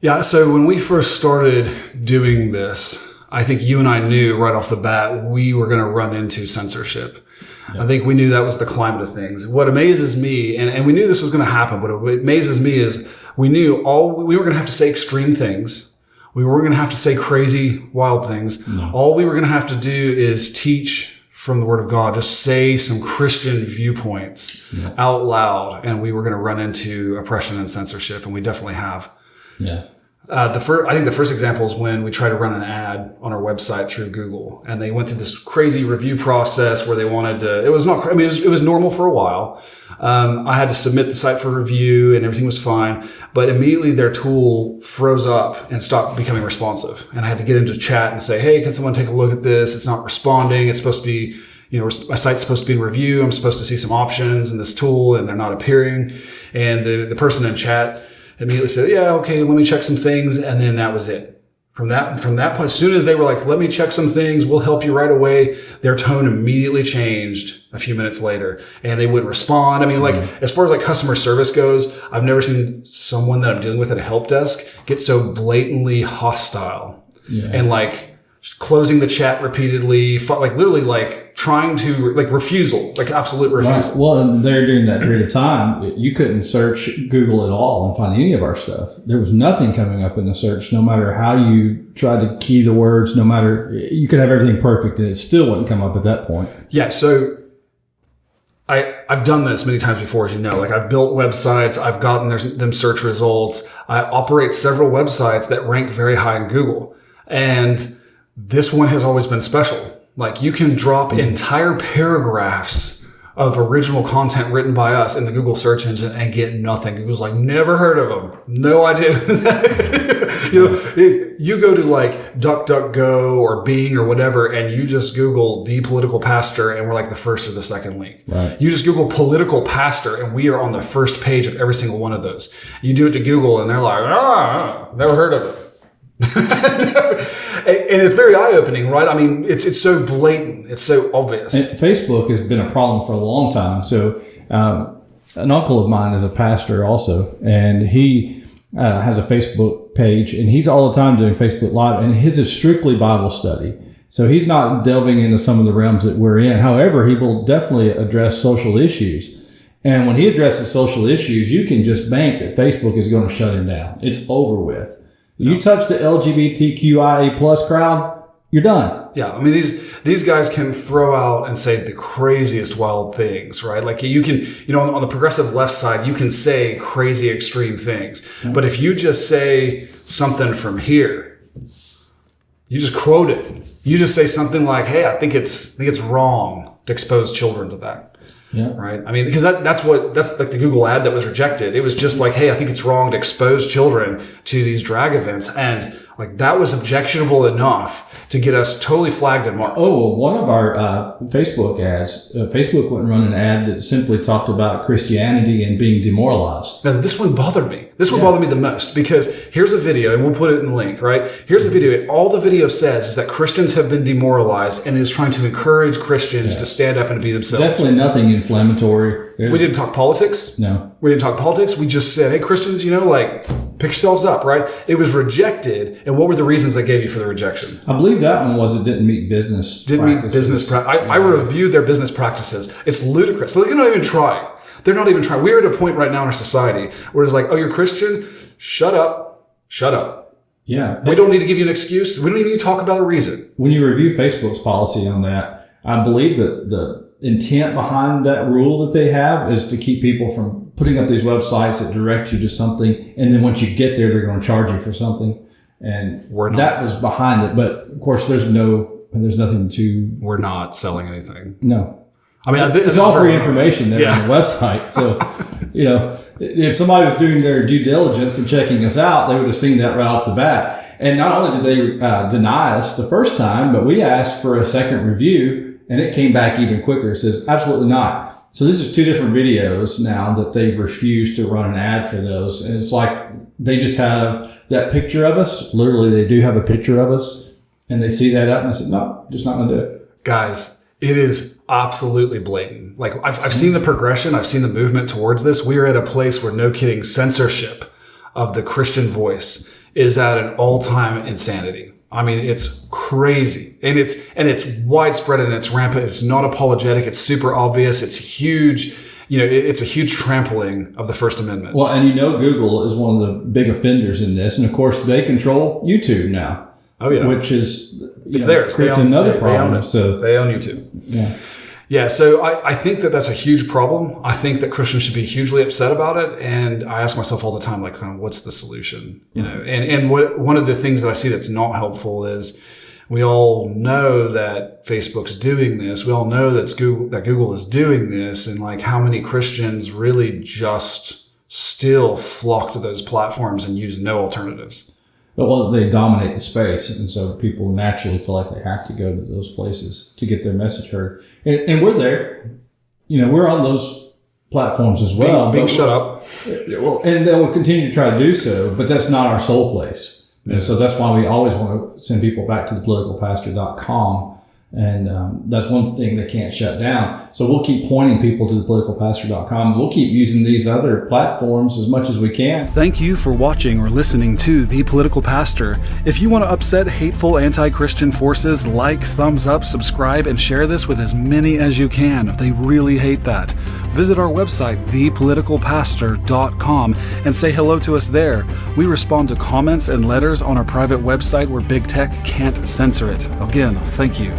Yeah, so when we first started doing this, I think you and I knew right off the bat we were going to run into censorship. Yep. I think we knew that was the climate of things. What amazes me, and we knew this was going to happen, but what amazes me is we knew we were going to have to say extreme things. We weren't going to have to say crazy, wild things. No. All we were going to have to do is teach from the Word of God, just say some Christian viewpoints out loud, and we were going to run into oppression and censorship, and we definitely have. Yeah. I think the first example is when we tried to run an ad on our website through Google, and they went through this crazy review process where they wanted to, it was normal for a while. I had to submit the site for review and everything was fine, but immediately their tool froze up and stopped becoming responsive. And I had to get into chat and say, hey, can someone take a look at this? It's not responding. It's supposed to be, my site's supposed to be in review. I'm supposed to see some options in this tool and they're not appearing. And the person in chat immediately said, yeah, okay, let me check some things. And then that was it. From that point, as soon as they were like, let me check some things, we'll help you right away, their tone immediately changed a few minutes later and they wouldn't respond. I mean, as far as customer service goes, I've never seen someone that I'm dealing with at a help desk get so blatantly hostile and closing the chat repeatedly, literally trying to refusal, absolute refusal. Right. Well, and there during that period of time, you couldn't search Google at all and find any of our stuff. There was nothing coming up in the search, no matter how you tried to key the words, no matter, you could have everything perfect and it still wouldn't come up at that point. Yeah. So I've done this many times before, as you know, I've built websites, I've gotten them search results. I operate several websites that rank very high in Google. And this one has always been special. You can drop entire paragraphs of original content written by us in the Google search engine and get nothing. Google's never heard of them. No idea. You go to DuckDuckGo or Bing or whatever, and you just Google the political pastor and we're the first or the second link. Right. You just Google political pastor and we are on the first page of every single one of those. You do it to Google and they're like, never heard of it. And it's very eye-opening, right? I mean, it's so blatant. It's so obvious. And Facebook has been a problem for a long time. So an uncle of mine is a pastor also, and he has a Facebook page, and he's all the time doing Facebook Live, and his is strictly Bible study. So he's not delving into some of the realms that we're in. However, he will definitely address social issues. And when he addresses social issues, you can just bank that Facebook is going to shut him down. It's over with. You touch the LGBTQIA plus crowd, you're done. Yeah, I mean these guys can throw out and say the craziest wild things, right? You can, on the progressive left side, you can say crazy extreme things. Mm-hmm. But if you just say something from here, you just quote it. You just say something like, "Hey, I think it's wrong to expose children to that." Yeah. Right. I mean, because that's the Google ad that was rejected. It was just hey, I think it's wrong to expose children to these drag events. And that was objectionable enough to get us totally flagged and marked. Oh, one of our Facebook ads, Facebook wouldn't run an ad that simply talked about Christianity and being demoralized. Now, this one bothered me. This one bothered me the most because here's a video, and we'll put it in the link, right? Here's a video. All the video says is that Christians have been demoralized and is trying to encourage Christians to stand up and to be themselves. Definitely nothing inflammatory. We didn't talk politics. No. We didn't talk politics. We just said, hey, Christians, pick yourselves up, right? It was rejected. And what were the reasons they gave you for the rejection? I believe that one was it didn't meet business practices. I reviewed their business practices. It's ludicrous. They're not even trying. They're not even trying. We're at a point right now in our society where it's oh, you're Christian? Shut up. Shut up. Yeah. We don't need to give you an excuse. We don't even need to talk about a reason. When you review Facebook's policy on that, I believe that the intent behind that rule that they have is to keep people from putting up these websites that direct you to something. And then once you get there, they're going to charge you for something. And that was behind it. But of course, there's nothing to. We're not selling anything. No. I mean, it's all free information there on the website. So, if somebody was doing their due diligence and checking us out, they would have seen that right off the bat. And not only did they deny us the first time, but we asked for a second review and it came back even quicker. It says, absolutely not. So this is two different videos now that they've refused to run an ad for those. And it's they just have that picture of us. Literally, they do have a picture of us and they see that up and I said, no, just not going to do it. Guys, it is absolutely blatant. I've seen the progression. I've seen the movement towards this. We are at a place where, no kidding, censorship of the Christian voice is at an all-time insanity. I mean, it's crazy, and it's widespread and it's rampant. It's not apologetic. It's super obvious. It's huge. It's a huge trampling of the First Amendment. Well, and Google is one of the big offenders in this, and of course they control YouTube now. Oh yeah, which is theirs. Creates another problem. So they own YouTube. Yeah. Yeah, so I think that's a huge problem. I think that Christians should be hugely upset about it. And I ask myself all the time, like, what's the solution? And one of the things that I see that's not helpful is we all know that Facebook's doing this. We all know that Google is doing this. And like how many Christians really just still flock to those platforms and use no alternatives. Well, they dominate the space, and so people naturally feel like they have to go to those places to get their message heard. And we're there. We're on those platforms as well. Being shut up. Well, and they will continue to try to do so, but that's not our sole place. Yeah. And so that's why we always want to send people back to thepoliticalpastor.com. And that's one thing they can't shut down. So we'll keep pointing people to thepoliticalpastor.com. We'll keep using these other platforms as much as we can. Thank you for watching or listening to The Political Pastor. If you want to upset hateful anti-Christian forces, like, thumbs up, subscribe, and share this with as many as you can. They really hate that. Visit our website, thepoliticalpastor.com, and say hello to us there. We respond to comments and letters on our private website where big tech can't censor it. Again, thank you.